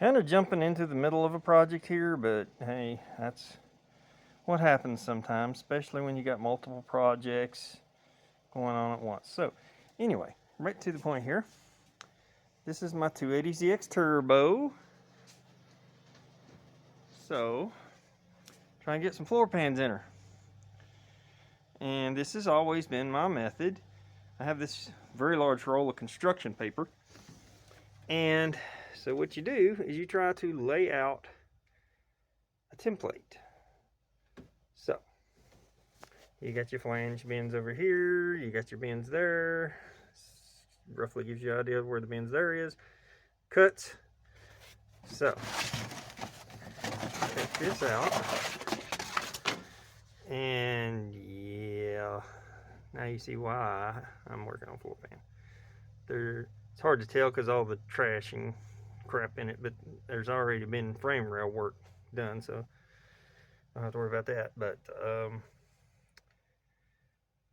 Kind of jumping into the middle of a project here, but hey, that's what happens sometimes, especially when you got multiple projects going on at once. So, anyway, right to the point here. This is my 280ZX Turbo. So, try and get some floor pans in her. And this has always been my method. I have this very large roll of construction paper. And so what you do is you try to lay out a template. So, you got your flange bends over here, you got your bends there. Roughly gives you an idea of where the bends there is. Cuts. So, take this out. And yeah, now you see why I'm working on floor pan. It's hard to tell because all the trash and crap in it, but there's already been frame rail work done, so I don't have to worry about that. But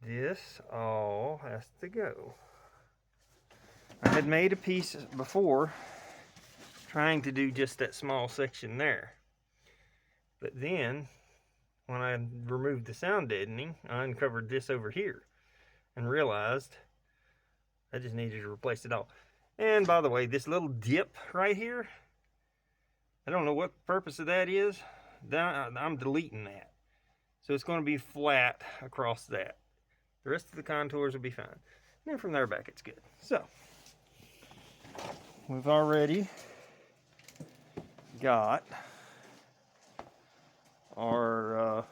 this all has to go. I had made a piece before trying to do just that small section there, but then when I removed the sound deadening, I uncovered this over here and realized I just needed to replace it all. And by the way, this little dip right here, I don't know what the purpose of that is. I'm deleting that. So it's going to be flat across that. The rest of the contours will be fine. And then from there back, it's good. So, we've already got our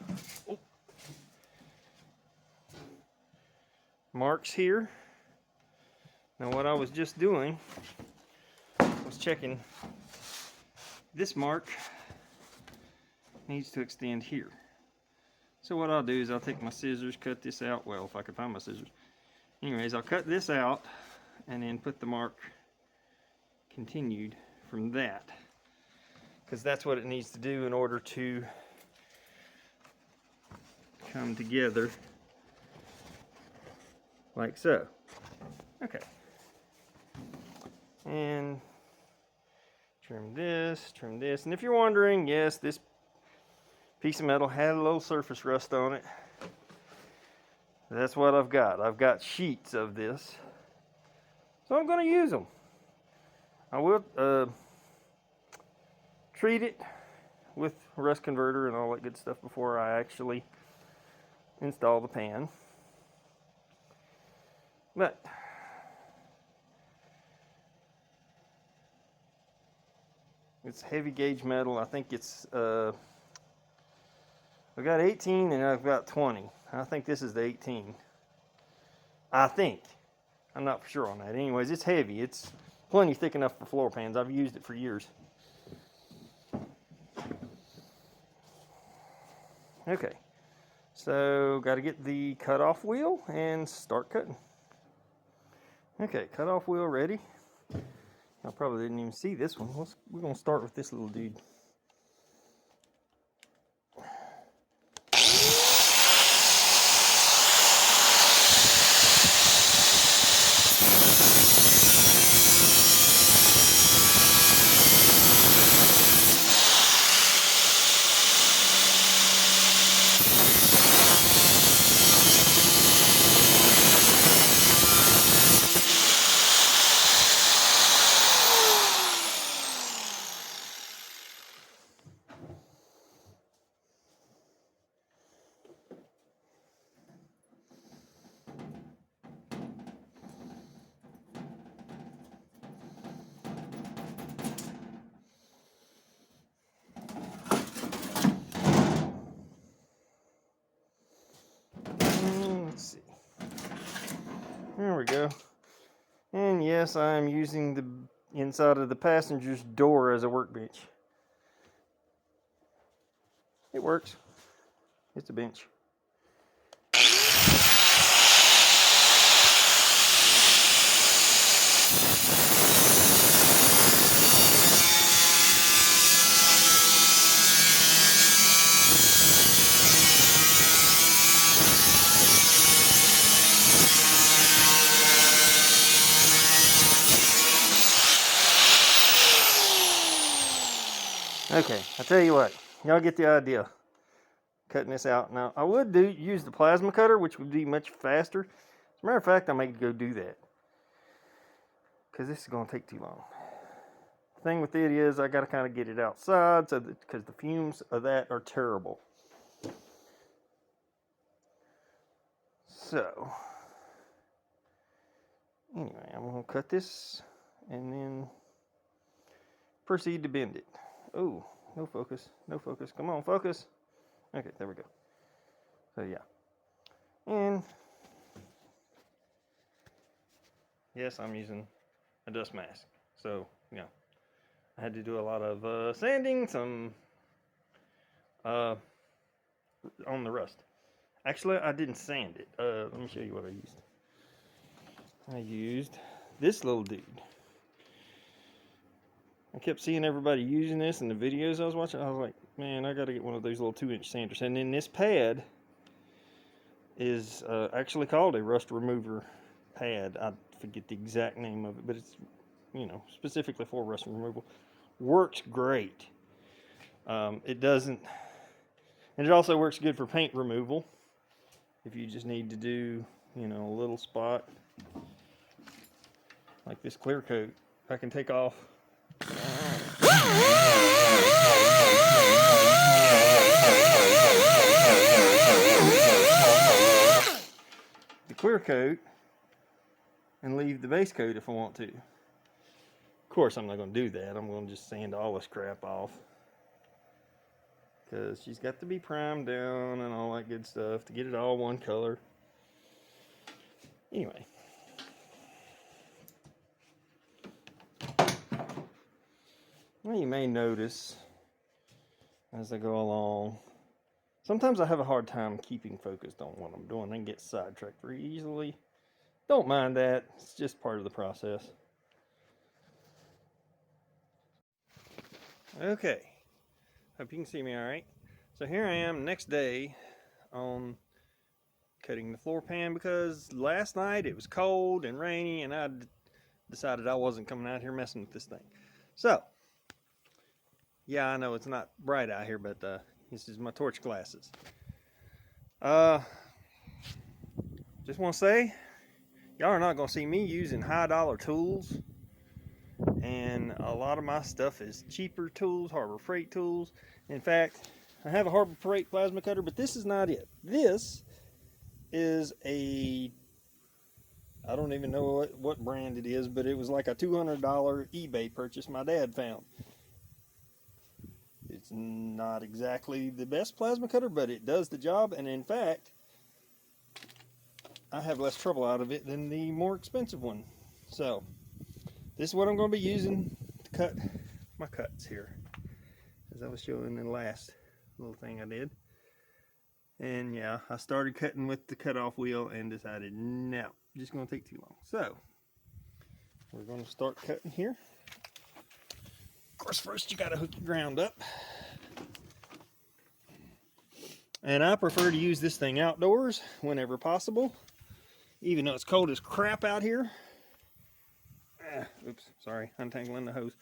marks here. Now what I was just doing was checking this mark needs to extend here. So what I'll do is I'll take my scissors, cut this out. Well, if I can find my scissors. Anyways, I'll cut this out and then put the mark continued from that, because that's what it needs to do in order to come together like so. Okay. And trim this, and if you're wondering, yes, this piece of metal had a little surface rust on it. That's what I've got. I've got sheets of this, so I'm going to use them. I will treat it with rust converter and all that good stuff before I actually install the pan. But it's heavy gauge metal. I think it's I've got 18 and I've got 20. I think this is the 18. I think. I'm not for sure on that. Anyways, it's heavy. It's plenty thick enough for floor pans. I've used it for years. Okay. So, got to get the cutoff wheel and start cutting. Okay, cutoff wheel ready. I probably didn't even see this one. We're going to start with this little dude. Let's see. There we go. And yes, I am using the inside of the passenger's door as a workbench. It works. It's a bench. Okay, I tell you what, y'all get the idea. Cutting this out. Now, I would use the plasma cutter, which would be much faster. As a matter of fact, I may go do that, because this is going to take too long. The thing with it is, I got to kind of get it outside, so that, because the fumes of that are terrible. So, anyway, I'm going to cut this, and then proceed to bend it. Oh, no focus, no focus. Come on, focus. Okay, there we go. So, yeah. And yes, I'm using a dust mask. So, yeah, I had to do a lot of sanding, some on the rust. Actually, I didn't sand it. Let me show you what I used. I used this little dude. I kept seeing everybody using this in the videos I was watching. I was like, man, I got to get one of those little 2-inch sanders. And then this pad is actually called a rust remover pad. I forget the exact name of it, but it's, you know, specifically for rust removal. Works great. It doesn't, and it also works good for paint removal. If you just need to do, you know, a little spot like this clear coat, I can take off the clear coat and leave the base coat if I want to. Of course, I'm not going to do that. I'm going to just sand all this crap off, because she's got to be primed down and all that good stuff to get it all one color. Anyway, well, you may notice as I go along, sometimes I have a hard time keeping focused on what I'm doing and get sidetracked very easily. Don't mind that, it's just part of the process. Okay, hope you can see me all right. So here I am next day on cutting the floor pan, because last night it was cold and rainy and I decided I wasn't coming out here messing with this thing. So, yeah, I know it's not bright out here, but this is my torch glasses. Just want to say, y'all are not going to see me using high dollar tools, and a lot of my stuff is cheaper tools, Harbor Freight tools. In fact, I have a Harbor Freight plasma cutter, but this is not it. This is a, I don't even know what brand it is, but it was like a $200 eBay purchase my dad found. It's not exactly the best plasma cutter, but it does the job, and in fact, I have less trouble out of it than the more expensive one. So, this is what I'm going to be using to cut my cuts here, as I was showing in the last little thing I did. And yeah, I started cutting with the cutoff wheel and decided, no, just going to take too long. So, we're going to start cutting here. Of course, first you got to hook your ground up. And I prefer to use this thing outdoors whenever possible, even though it's cold as crap out here. Oops, sorry, untangling the hose.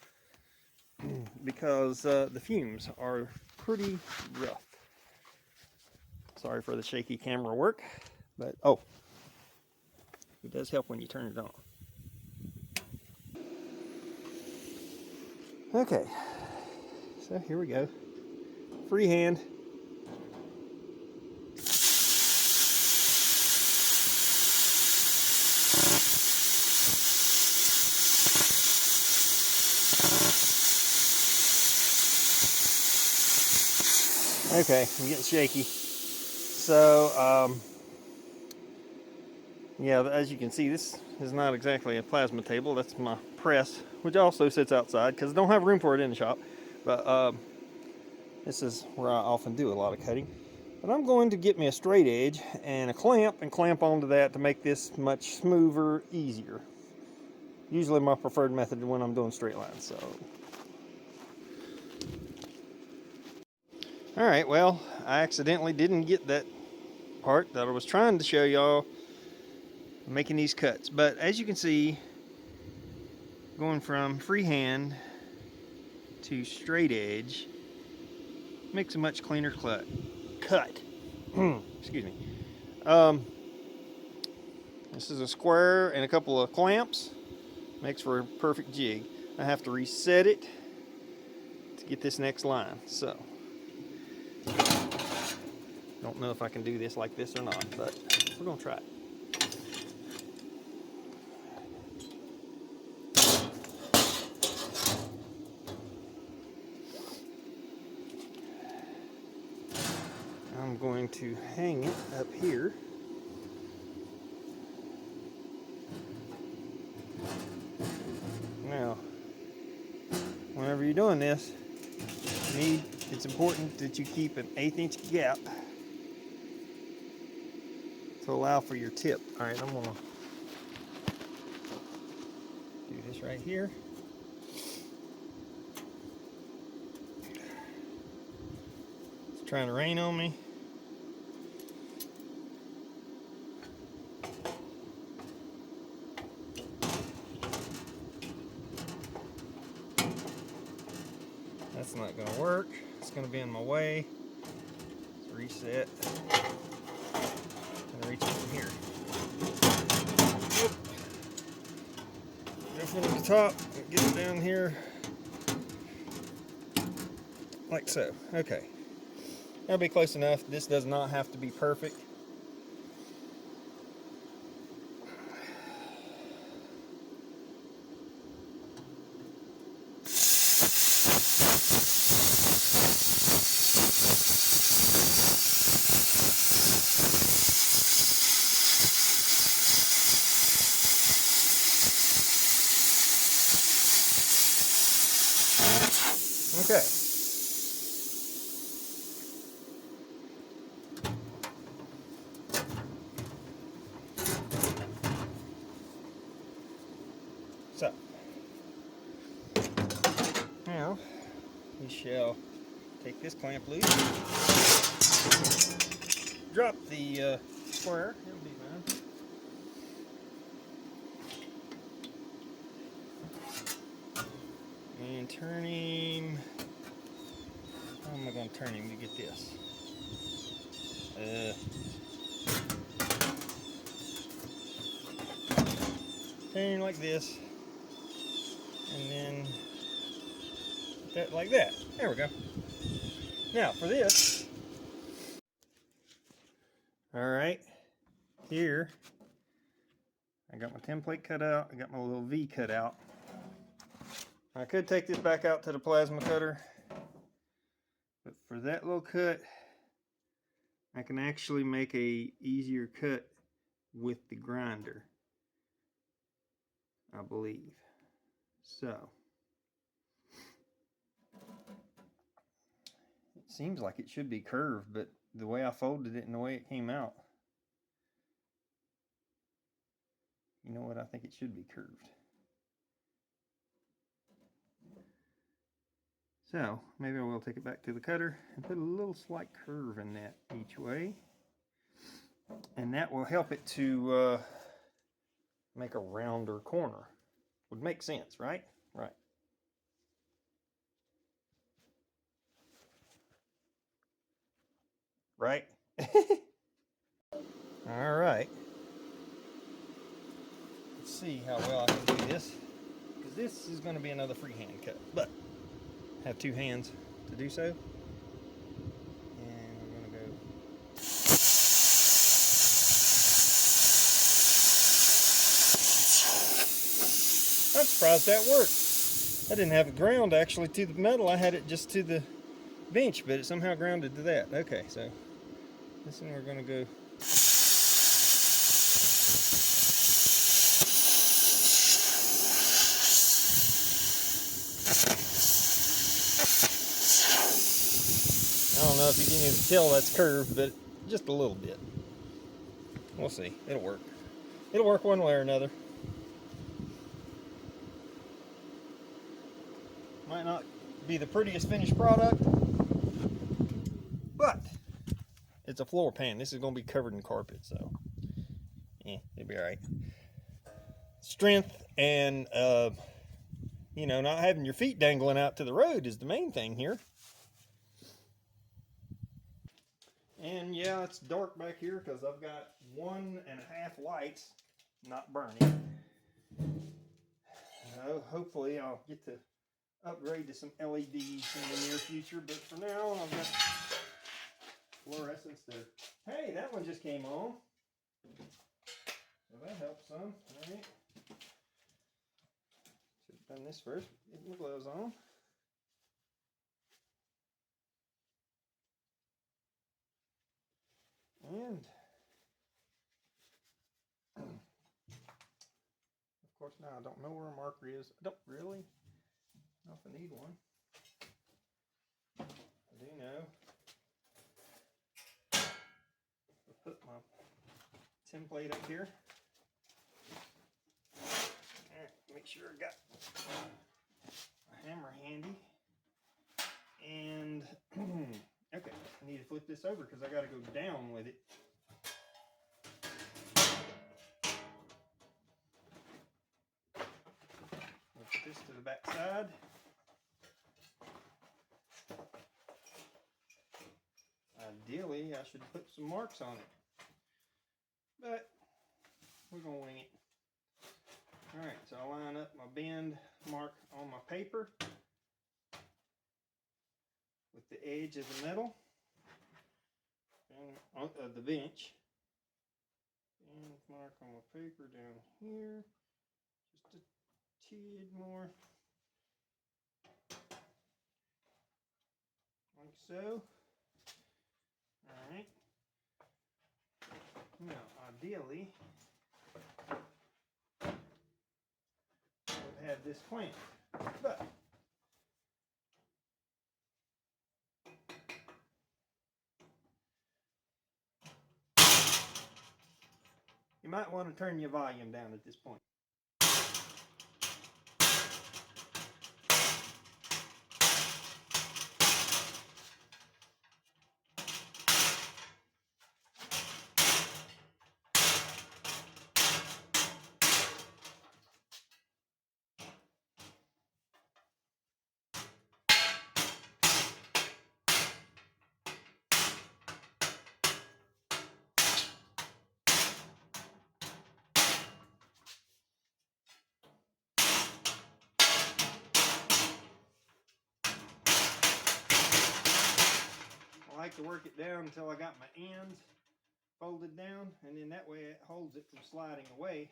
Because the fumes are pretty rough. Sorry for the shaky camera work, but oh, it does help when you turn it on. Okay, so here we go. Freehand. Okay, I'm getting shaky. So, yeah, as you can see, this is not exactly a plasma table. That's my press, which also sits outside because I don't have room for it in the shop. But this is where I often do a lot of cutting. But I'm going to get me a straight edge and a clamp and clamp onto that to make this much smoother, easier. Usually my preferred method when I'm doing straight lines. So, all right, well, I accidentally didn't get that part that I was trying to show y'all making these cuts. But as you can see, going from freehand to straight edge makes a much cleaner cut. Excuse me. This is a square and a couple of clamps. Makes for a perfect jig. I have to reset it to get this next line. So, don't know if I can do this like this or not, but we're gonna try it. I'm going to hang it up here. Now, whenever you're doing this, it's important that you keep an 1/8 inch gap to allow for your tip. All right, I'm gonna do this right here. It's trying to rain on me. That's not going to work. It's going to be in my way. Let's reset. I'm going to reach it from here. Go from the top, get it down here. Like so. Okay. That'll be close enough. This does not have to be perfect. Okay. So, now we shall take this clamp loose, drop the square, it'll be fine. And turn him. How am I going to turn him to get this? Turn him like this, and then that like that. There we go. Now for this, all right, here I got my template cut out. I got my little V cut out. I could take this back out to the plasma cutter, but for that little cut, I can actually make a easier cut with the grinder, I believe. So, it seems like it should be curved, but the way I folded it and the way it came out, you know what, I think it should be curved. So, maybe I will take it back to the cutter and put a little slight curve in that each way. And that will help it to make a rounder corner. Would make sense, right? Right. Right? All right. Let's see how well I can do this. Because this is going to be another freehand cut. But I have two hands to do so. And we're going to go. I'm surprised that worked. I didn't have it ground actually to the metal. I had it just to the bench, but it somehow grounded to that. Okay, so this one we're going to go. I don't know if you can even tell that's curved, but just a little bit. We'll see. It'll work. It'll work one way or another. Might not be the prettiest finished product, but it's a floor pan. This is going to be covered in carpet, so yeah, it'll be all right. Strength and, you know, not having your feet dangling out to the road is the main thing here. And yeah, it's dark back here because I've got 1.5 lights not burning. Hopefully I'll get to upgrade to some LEDs in the near future, but for now I've got fluorescence there. Hey, that one just came on. Well, that helps some. All right. Should have done this first. Get my gloves on. And of course now I don't know where a marker is. I don't really know if I need one. I do know. I'll put my template up here. Alright, make sure I got a hammer handy. And okay, I need to flip this over because I got to go down with it. We'll put this to the back side. Ideally, I should put some marks on it, but we're going to wing it. Alright, so I'll line up my bend mark on my paper with the edge of the metal and on the bench. And mark on my paper down here, just a tid more, like so. Alright. Now, ideally, I would have this plant, but you might want to turn your volume down at this point. I like to work it down until I got my ends folded down, and then that way it holds it from sliding away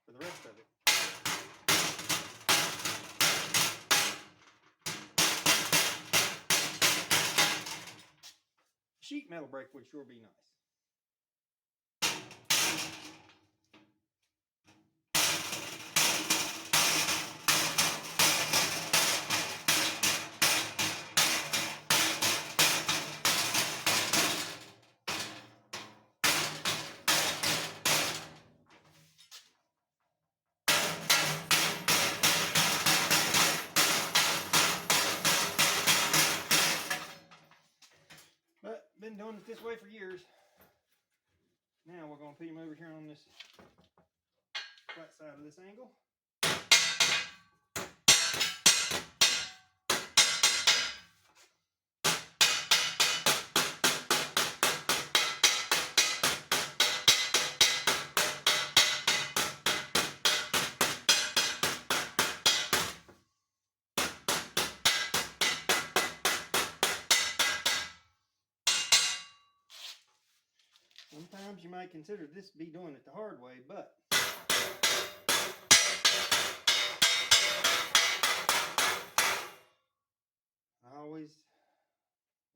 for the rest of it. Sheet metal brake would sure be nice. But been doing it this way for years. Now we're going to put him over here on this flat side of this angle. Sometimes you might consider this to be doing it the hard way, but I always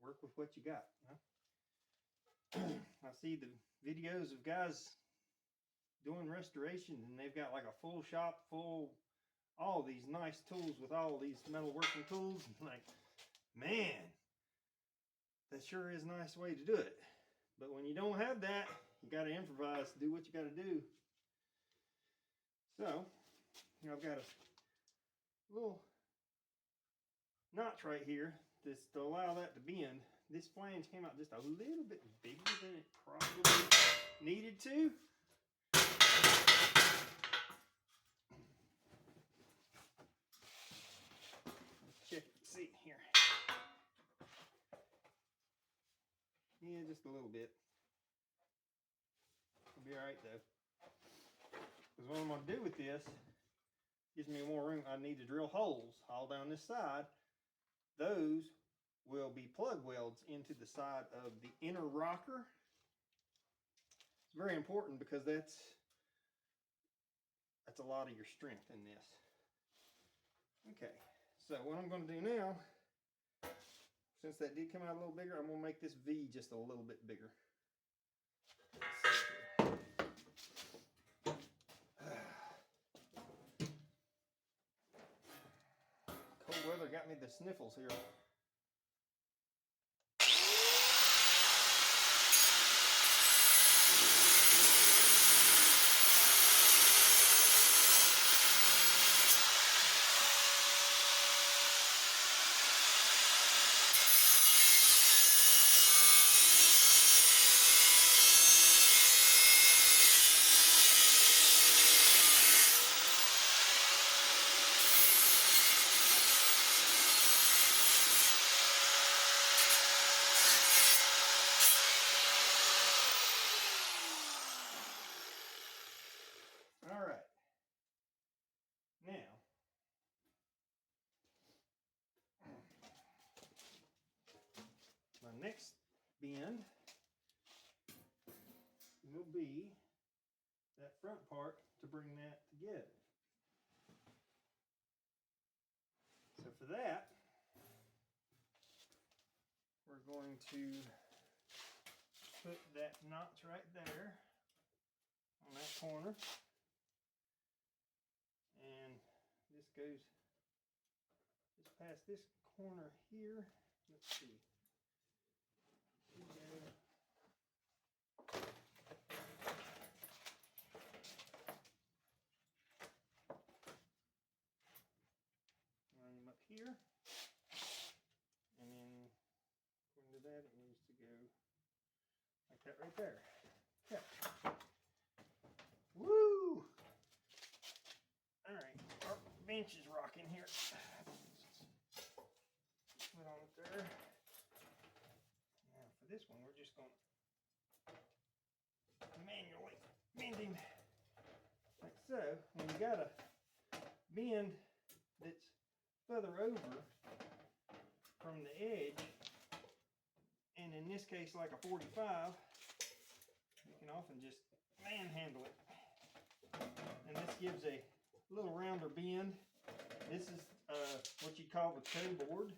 work with what you got. You know? I see the videos of guys doing restorations and they've got like a full shop, full, all these nice tools with all these metalworking tools. And like, man, that sure is a nice way to do it. But when you don't have that, you got to improvise, do what you got to do. So, I've got a little notch right here that's to allow that to bend. This flange came out just a little bit bigger than it probably needed to. Let's check, see here. Yeah, just a little bit. It'll be all right though. Because what I'm going to do with this gives me more room. I need to drill holes all down this side. Those will be plug welds into the side of the inner rocker. It's very important because that's a lot of your strength in this. Okay, so what I'm going to do now, since that did come out a little bigger, I'm going to make this V just a little bit bigger. Cold weather got me the sniffles here. All right. Now, my next bend will be that front part to bring that together. So for that, we're going to put that notch right there on that corner. And this goes just past this corner here. Let's see. Line them up here. And then according to that, it needs to go like that right there. Okay. Woo! Alright, our bench is rocking here. Put on it there. Now for this one, we're just going to manually bend him like so. When you got a bend that's further over from the edge, and in this case like a 45, you can often just manhandle it. And this gives a little rounder bend. This is what you call the toe board.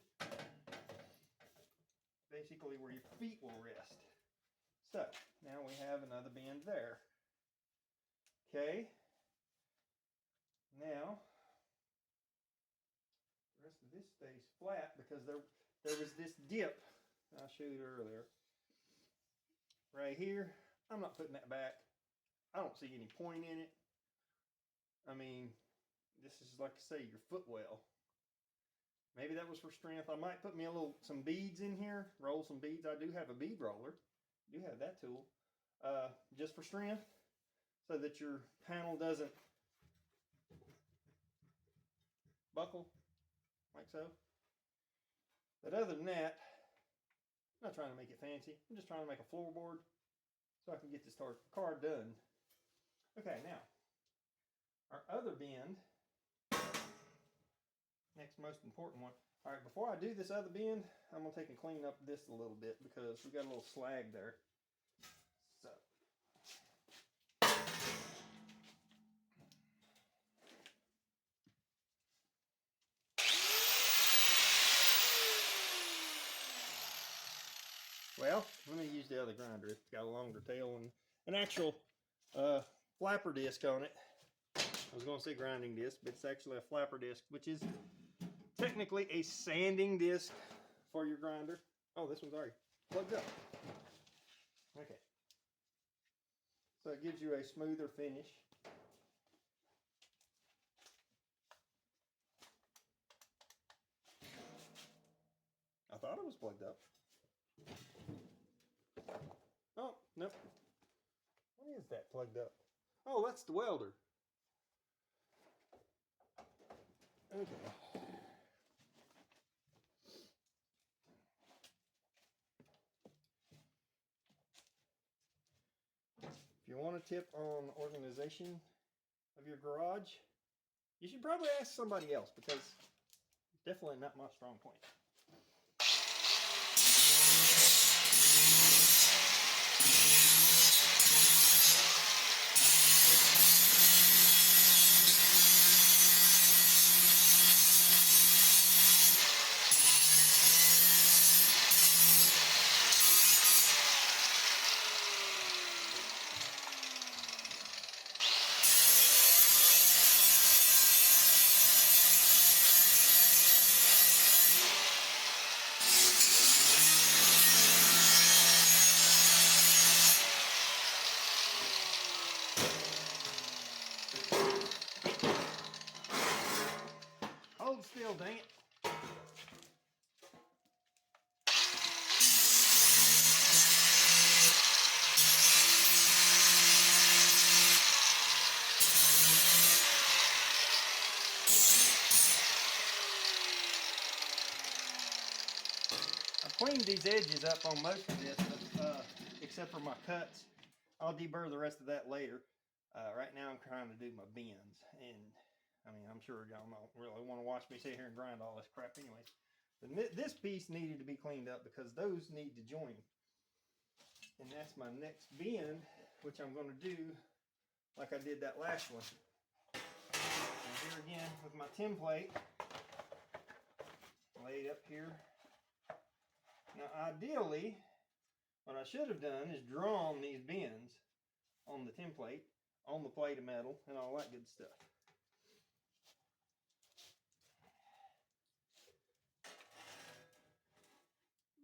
Basically where your feet will rest. So now we have another bend there. Okay. Now the rest of this stays flat because there was this dip I showed earlier. Right here. I'm not putting that back. I don't see any point in it. I mean, this is like I say, your footwell. Maybe that was for strength. I might put me some beads in here, roll some beads. I do have a bead roller. I do have that tool. Just for strength, so that your panel doesn't buckle, like so. But other than that, I'm not trying to make it fancy. I'm just trying to make a floorboard so I can get this car done. Okay, now, our other bend, next most important one. All right, before I do this other bend, I'm gonna take and clean up this a little bit because we got a little slag there. So. Well, let me use the other grinder. It's got a longer tail and an actual flapper disc on it. I was going to say grinding disc, but it's actually a flapper disc, which is technically a sanding disc for your grinder. Oh, this one's already plugged up. Okay. So it gives you a smoother finish. I thought it was plugged up. Oh, nope. What is that plugged up? Oh, that's the welder. Okay. want a tip on organization of your garage, you should probably ask somebody else, because it's definitely not my strong point. Hold still, dang it. I cleaned these edges up on most of this, except for my cuts. I'll deburr the rest of that later. Right now I'm trying to do my bends, and I mean, I'm sure y'all don't really want to watch me sit here and grind all this crap anyway. But this piece needed to be cleaned up because those need to join. And that's my next bend, which I'm going to do like I did that last one. And here again with my template laid up here. Now ideally, what I should have done is drawn these bends on the template, on the plate of metal, and all that good stuff.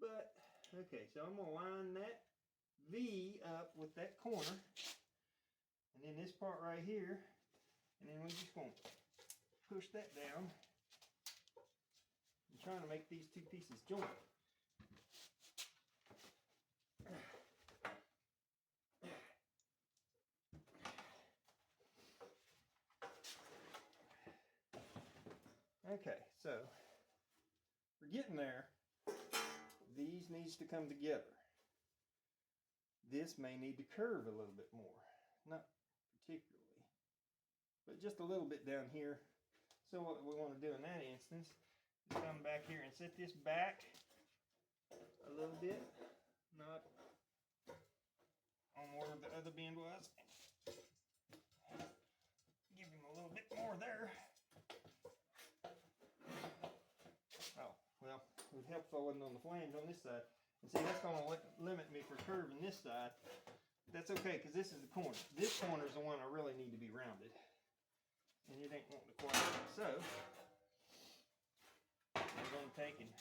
But, okay, so I'm going to line that V up with that corner, and then this part right here, and then we're just going to push that down. I'm trying to make these two pieces join. Okay, so we're getting there. These needs to come together. This may need to curve a little bit more. Not particularly, but just a little bit down here. So what we want to do in that instance is come back here and set this back a little bit, not on where the other bend was. Give him a little bit more there. Oh, well, it would help if I wasn't on the flange on this side. And see, that's going to limit me for curving this side. But that's okay, because this is the corner. This corner is the one I really need to be rounded. And it ain't wanting to quite. So, I'm going to take and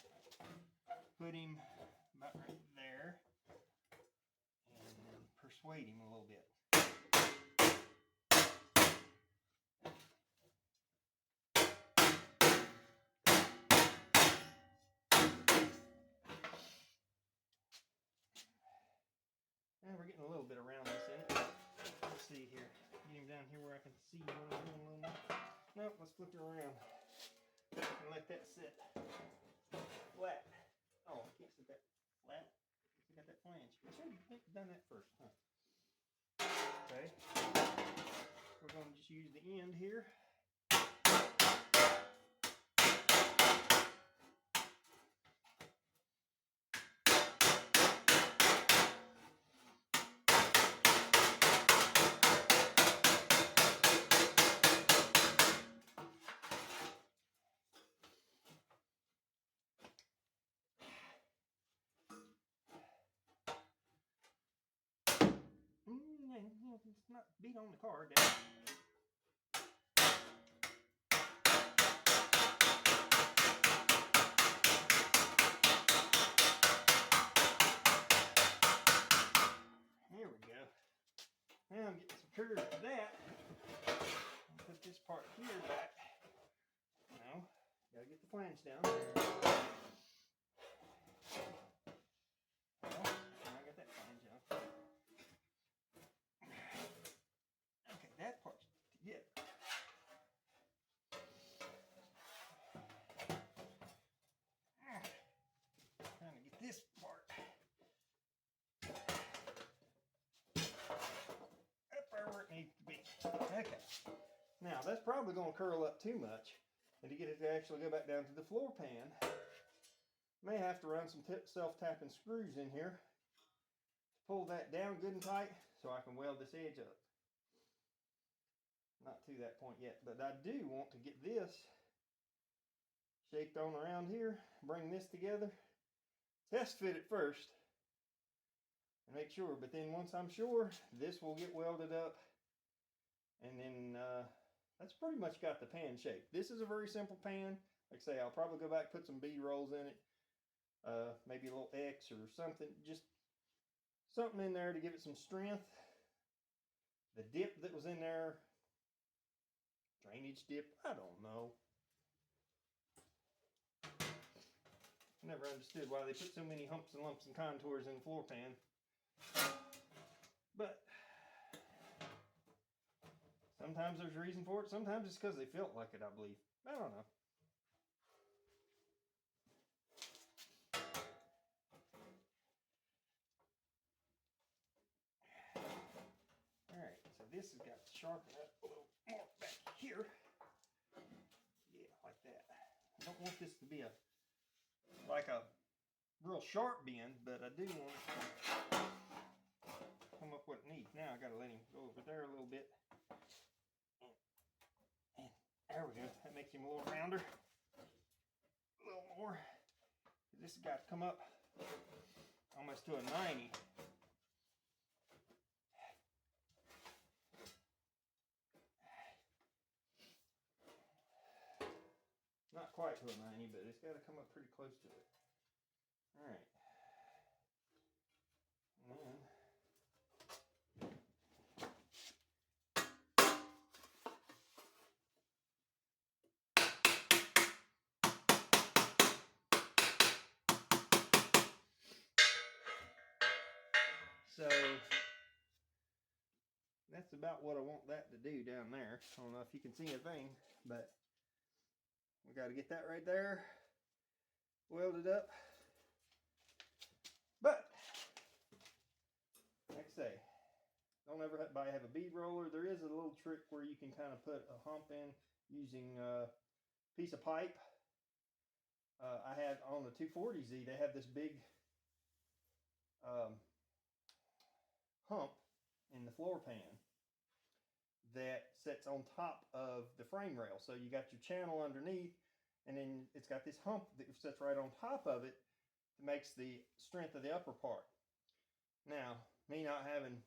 put him about right there and persuade him a little bit. And we're getting a little bit of roundness in it. Let's see here. Get him down here where I can see what I'm doing a little more. Nope, let's flip it around. And let that sit flat. Oh, I can't sit that flat. I got that flange. I should have done that first, huh? Okay. We're going to just use the end here. It's not beat on the card. There we go. Now I'm getting some curve to that. I'll put this part here back. Now, gotta get the flange down. Well, I got that flange down. Okay, that part's together. Trying to get this part up Now, that's probably going to curl up too much. And to get it to actually go back down to the floor pan, may have to run some self-tapping screws in here to pull that down good and tight so I can weld this edge up. Not to that point yet, but I do want to get this shaped on around here, bring this together, test fit it first, and make sure. But then once I'm sure, this will get welded up, and then that's pretty much got the pan shape. This is a very simple pan. Like I say, I'll probably go back, put some bead rolls in it, maybe a little X or something, just something in there to give it some strength. The dip that was in there, drainage dip, I don't know. I never understood why they put so many humps and lumps and contours in the floor pan. But sometimes there's a reason for it. Sometimes it's because they felt like it, I believe. I don't know. Alright, so this has got to sharpen up a little more back here. Yeah, like that. I don't want this to be like a real sharp bend, but I do want it to come up what it needs. Now I got to let him go over there a little bit. And there we go. That makes him a little rounder. A little more. This has got to come up almost to a 90. Not quite to a 90, but it's got to come up pretty close to it. All right. And then so that's about what I want that to do down there. I don't know if you can see a thing, but we got to get that right there welded up. But like I say, don't ever have a bead roller. There is a little trick where you can kind of put a hump in using a piece of pipe. I had on the 240Z, they have this big hump in the floor pan that sits on top of the frame rail. So you got your channel underneath, and then it's got this hump that sits right on top of it that makes the strength of the upper part. Now, me not having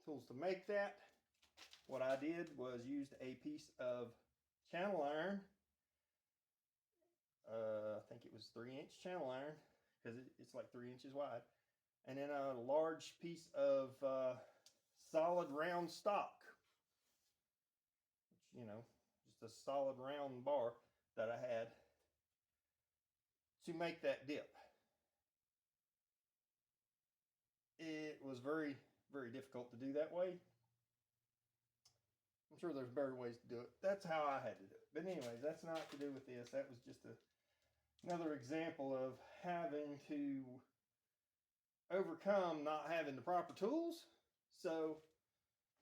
tools to make that, what I did was used a piece of channel iron. I think it was 3-inch channel iron, because it's like 3 inches wide. And then a large piece of solid round stock, which, you know, just a solid round bar that I had to make that dip. It was very, very difficult to do that way. I'm sure there's better ways to do it. That's how I had to do it. But anyways, that's not to do with this. That was just another example of having to overcome not having the proper tools. So,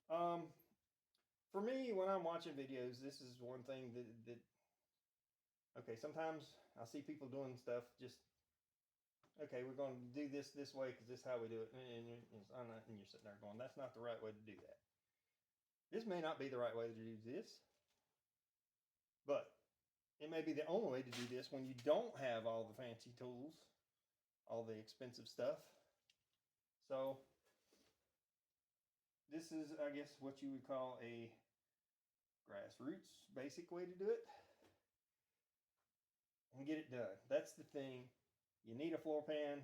for me, when I'm watching videos, this is one thing that okay, sometimes I see people doing stuff just, okay, we're going to do this way because this is how we do it. And you're sitting there going, that's not the right way to do that. This may not be the right way to do this, but it may be the only way to do this when you don't have all the fancy tools, all the expensive stuff. So this is, I guess, what you would call a grassroots basic way to do it and get it done. That's the thing. You need a floor pan.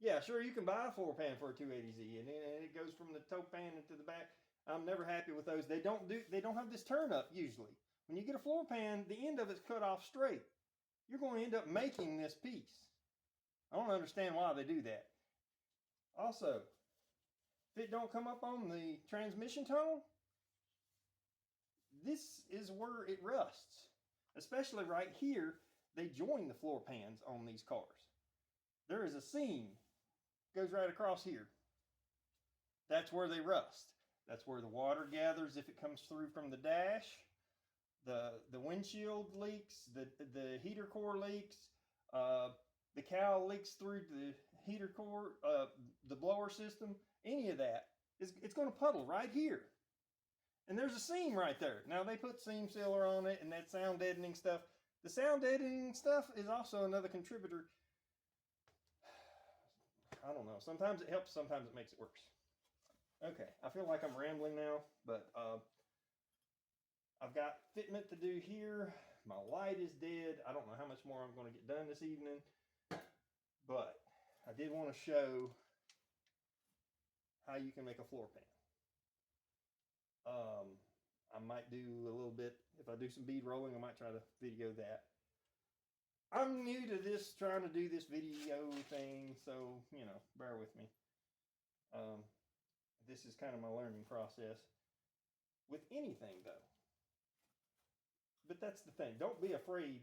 Yeah, sure, you can buy a floor pan for a 280Z, and then it goes from the toe pan into the back. I'm never happy with those. They don't have this turn up usually. When you get a floor pan, the end of it's cut off straight. You're going to end up making this piece. I don't understand why they do that. Also, if it don't come up on the transmission tunnel, this is where it rusts. Especially right here, they join the floor pans on these cars. There is a seam, goes right across here. That's where they rust. That's where the water gathers if it comes through from the dash. The windshield leaks, the heater core leaks, the cowl leaks through the heater core, the blower system, any of that, it's going to puddle right here. And there's a seam right there. Now they put seam sealer on it and that sound deadening stuff. The sound deadening stuff is also another contributor. I don't know. Sometimes it helps, sometimes it makes it worse. Okay, I feel like I'm rambling now, but I've got fitment to do here. My light is dead. I don't know how much more I'm going to get done this evening, but I did want to show how you can make a floor pan. I might do a little bit, if I do some bead rolling, I might try to video that. I'm new to this, trying to do this video thing, so, you know, bear with me. This is kind of my learning process with anything, though. But that's the thing. Don't be afraid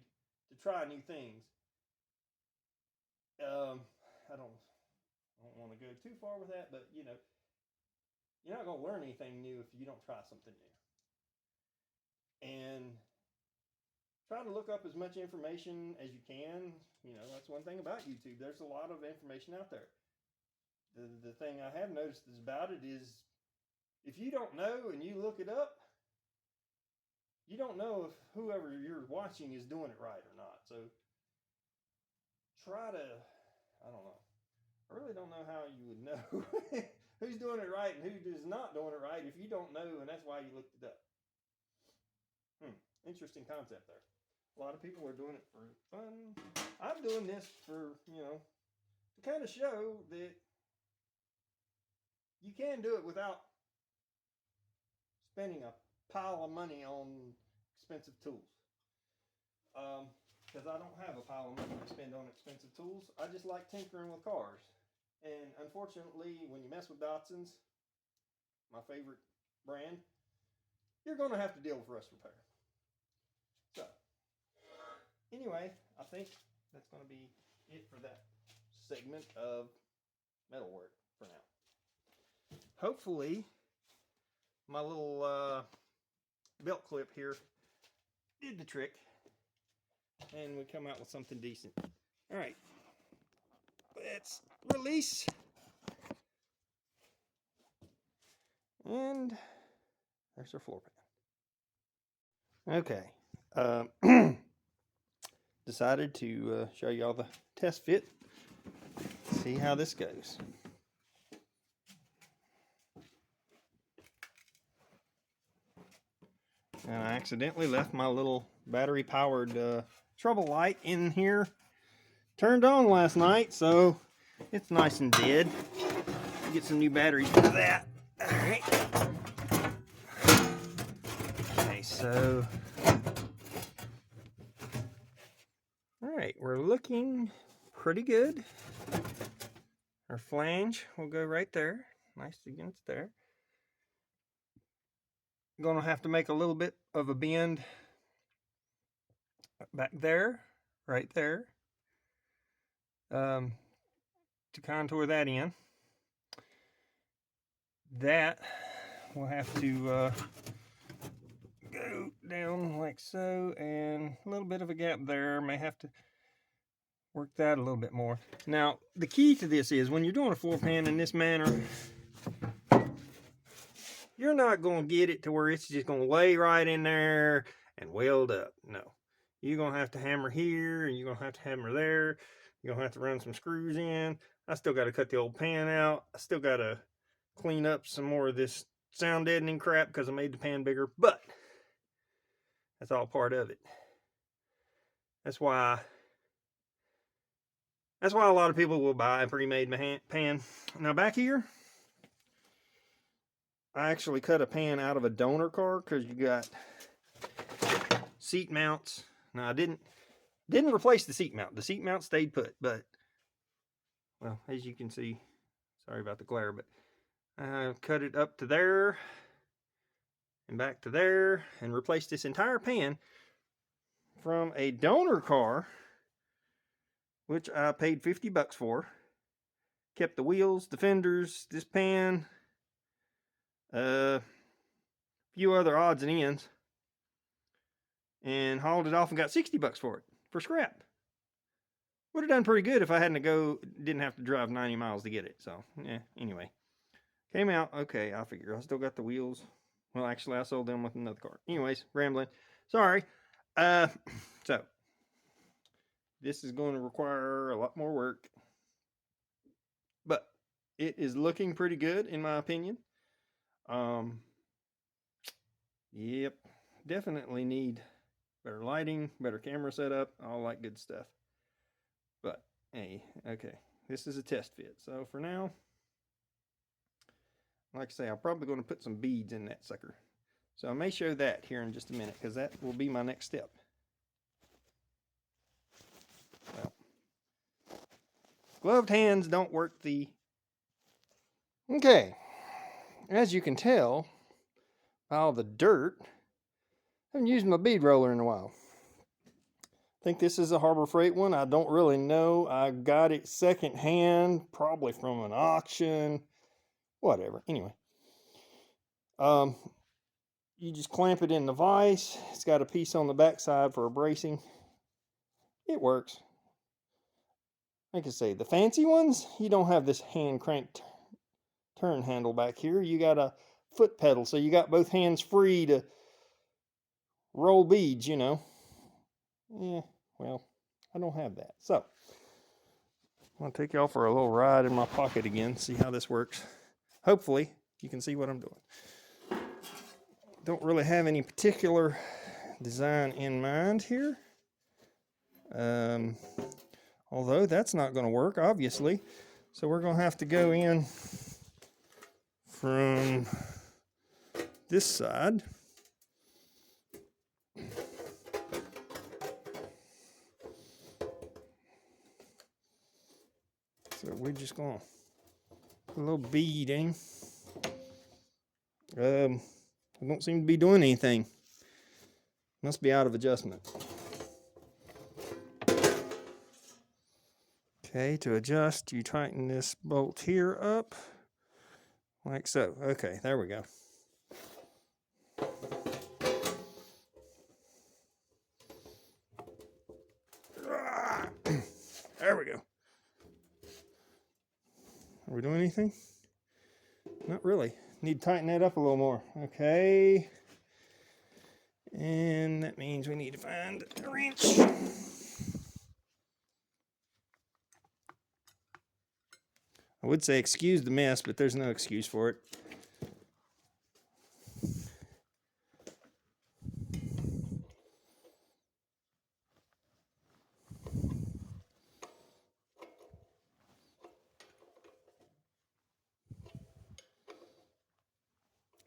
to try new things. I don't want to go too far with that, but, you know, you're not going to learn anything new if you don't try something new. And try to look up as much information as you can. You know, that's one thing about YouTube. There's a lot of information out there. The thing I have noticed is about it is if you don't know and you look it up, you don't know if whoever you're watching is doing it right or not. So try to, I don't know. I really don't know how you would know who's doing it right and who is not doing it right if you don't know, and that's why you looked it up. Interesting concept there. A lot of people are doing it for fun. I'm doing this for, you know, to kind of show that you can do it without spending a pile of money on expensive tools. Because I don't have a pile of money to spend on expensive tools. I just like tinkering with cars. And unfortunately, when you mess with Datsuns, my favorite brand, you're going to have to deal with rust repair. So, anyway, I think that's going to be it for that segment of metalwork for now. Hopefully, my little belt clip here did the trick, and we come out with something decent. All right, let's release, and there's our floor pan. Okay, decided to show you all the test fit, see how this goes. And I accidentally left my little battery powered trouble light in here turned on last night, so it's nice and dead. Get some new batteries for that. All right. Okay, so all right, we're looking pretty good. Our flange will go right there, nice against there. I'm gonna have to make a little bit of a bend back there, right there, to contour that in. That will have to go down like so, and a little bit of a gap there. May have to work that a little bit more. Now, the key to this is when you're doing a floor pan in this manner, you're not going to get it to where it's just going to lay right in there and weld up. No. You're going to have to hammer here, and you're going to have to hammer there. You're going to have to run some screws in. I still got to cut the old pan out. I still got to clean up some more of this sound deadening crap because I made the pan bigger, but that's all part of it. That's why a lot of people will buy a pre-made pan. Now back here, I actually cut a pan out of a donor car because you got seat mounts. Now I didn't replace the seat mount. The seat mount stayed put, but well, as you can see, sorry about the glare, but I cut it up to there and back to there and replaced this entire pan from a donor car, which I paid $50 for. Kept the wheels, the fenders, this pan, a few other odds and ends, and hauled it off and got $60 for it for scrap. Would have done pretty good if I didn't have to drive 90 miles to get it. So, yeah, anyway. Came out, okay, I figure I still got the wheels. Well, actually, I sold them with another car. Anyways, rambling. Sorry. So, this is going to require a lot more work. But it is looking pretty good, in my opinion. Yep. Definitely need better lighting, better camera setup, all that good stuff. But, hey, okay. This is a test fit. So, for now, like I say, I'm probably going to put some beads in that sucker. So I may show that here in just a minute, because that will be my next step. Well, gloved hands don't work the... Okay. As you can tell, all the dirt, I haven't used my bead roller in a while. I think this is a Harbor Freight one. I don't really know. I got it secondhand, probably from an auction. Whatever. Anyway. You just clamp it in the vise. It's got a piece on the backside for a bracing. It works. Like I say, the fancy ones, you don't have this hand cranked turn handle back here. You got a foot pedal, so you got both hands free to roll beads, you know. Yeah, well, I don't have that. So, I'm going to take y'all for a little ride in my pocket again, see how this works. Hopefully, you can see what I'm doing. Don't really have any particular design in mind here. Although that's not going to work, obviously. So we're going to have to go in from this side. So we're just going to put a little bead in. I don't seem to be doing anything. Must be out of adjustment. Okay, to adjust, you tighten this bolt here up, like so. Okay, there we go. There we go. Are we doing anything? Not really. Need to tighten that up a little more. Okay. And that means we need to find a wrench. I would say excuse the mess, but there's no excuse for it.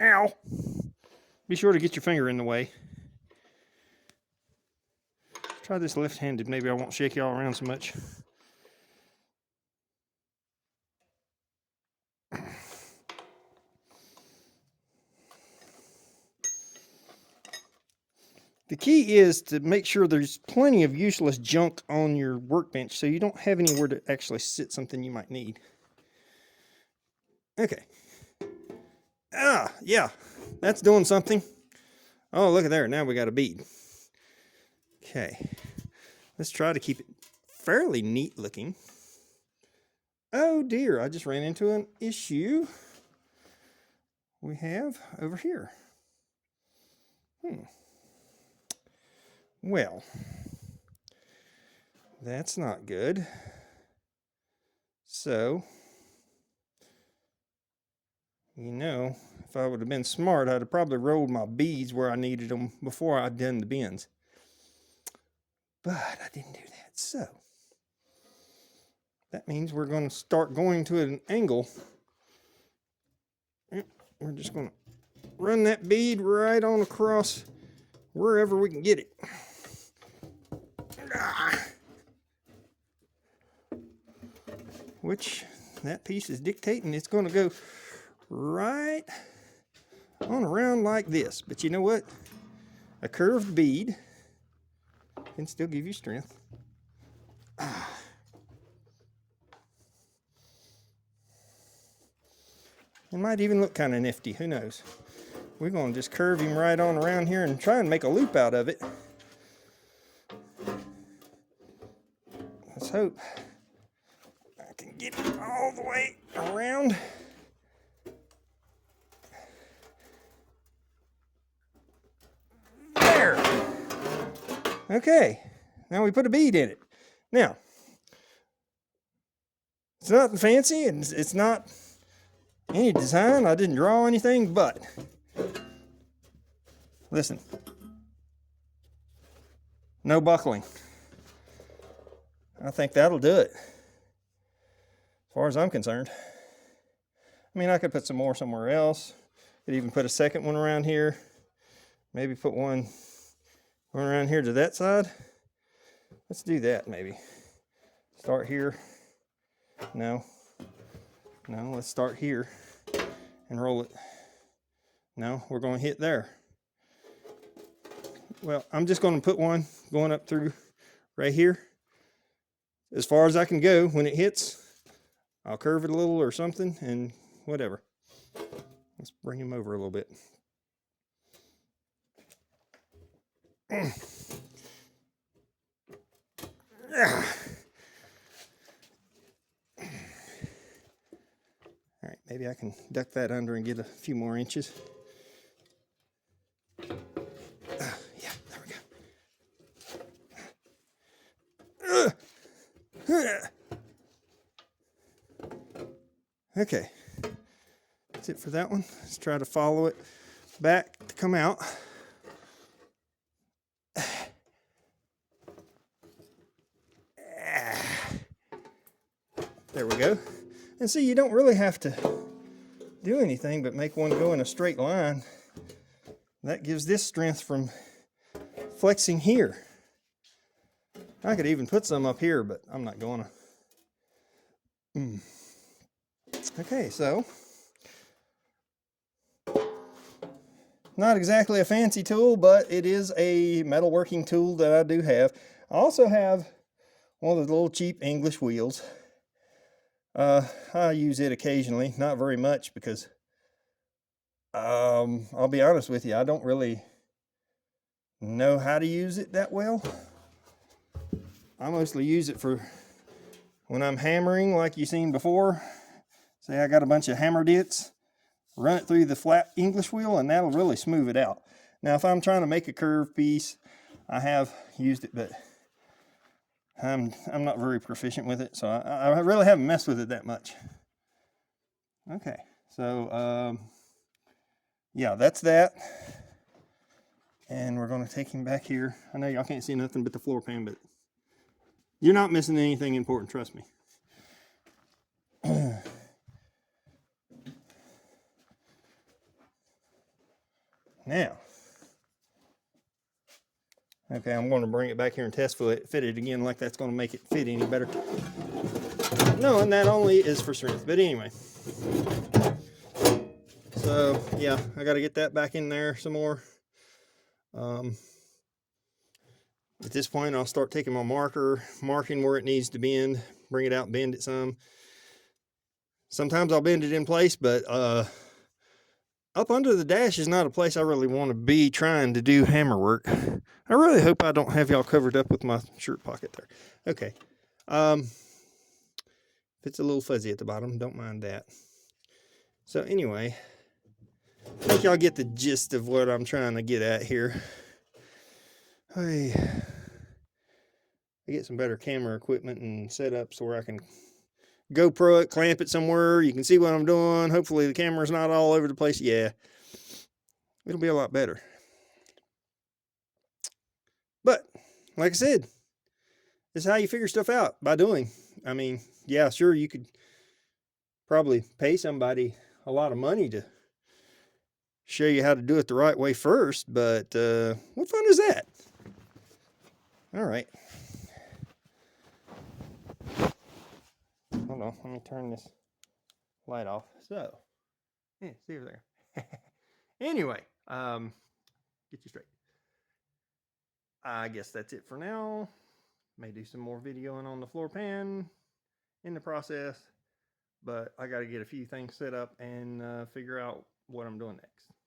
Ow! Be sure to get your finger in the way. Try this left-handed. Maybe I won't shake y'all around so much. The key is to make sure there's plenty of useless junk on your workbench so you don't have anywhere to actually sit something you might need. Okay. Ah, yeah, that's doing something. Oh, look at there. Now we got a bead. Okay. Let's try to keep it fairly neat looking. Oh dear, I just ran into an issue we have over here. Well, that's not good. So, you know, if I would have been smart, I'd have probably rolled my beads where I needed them before I'd done the bends. But I didn't do that. So, that means we're going to start going to an angle. We're just going to run that bead right on across wherever we can get it. Which that piece is dictating it's going to go right on around like this. But you know what? A curved bead can still give you strength. It might even look kind of nifty, who knows. We're going to just curve him right on around here and try and make a loop out of it. Let's hope I can get it all the way around. There. Okay, now we put a bead in it. Now, it's nothing fancy, and it's not any design. I didn't draw anything, but listen, no buckling. I think that'll do it, as far as I'm concerned. I mean, I could put some more somewhere else. Could even put a second one around here. Maybe put one around here to that side. Let's do that maybe. Start here. No, let's start here and roll it. No, we're going to hit there. Well, I'm just going to put one going up through right here. As far as I can go. When it hits, I'll curve it a little or something and whatever. Let's bring him over a little bit. All right, maybe I can duck that under and get a few more inches. Yeah, there we go. Okay, that's it for that one. Let's try to follow it back to come out. There we go. And see, you don't really have to do anything but make one go in a straight line. That gives this strength from flexing here. I could even put some up here, but I'm not going to. Okay, so not exactly a fancy tool, but it is a metalworking tool that I do have. I also have one of the little cheap English wheels. I use it occasionally, not very much, because I'll be honest with you, I don't really know how to use it that well. I mostly use it for when I'm hammering, like you seen before. Say I got a bunch of hammer dits, run it through the flat English wheel, and that'll really smooth it out. Now, if I'm trying to make a curved piece, I have used it, but I'm not very proficient with it, so I really haven't messed with it that much. Okay, so yeah, that's that. And we're going to take him back here. I know y'all can't see nothing but the floor pan, but you're not missing anything important, trust me. Now, okay, I'm going to bring it back here and test fit it again, like that's going to make it fit any better. No, and that only is for strength, but anyway. So, yeah, I got to get that back in there some more. At this point, I'll start taking my marker, marking where it needs to bend, bring it out, bend it some. Sometimes I'll bend it in place, but up under the dash is not a place I really want to be trying to do hammer work. I really hope I don't have y'all covered up with my shirt pocket there. Okay. If it's a little fuzzy at the bottom, don't mind that. So anyway, I think y'all get the gist of what I'm trying to get at here. I get some better camera equipment and setups where I can GoPro it, clamp it somewhere. You can see what I'm doing. Hopefully the camera's not all over the place. Yeah, it'll be a lot better. But like I said, this is how you figure stuff out, by doing. I mean, yeah, sure, you could probably pay somebody a lot of money to show you how to do it the right way first, but what fun is that? All right. Hold on, let me turn this light off. So, yeah, see over there. Anyway, get you straight. I guess that's it for now. May do some more videoing on the floor pan in the process. but I got to get a few things set up and figure out what I'm doing next.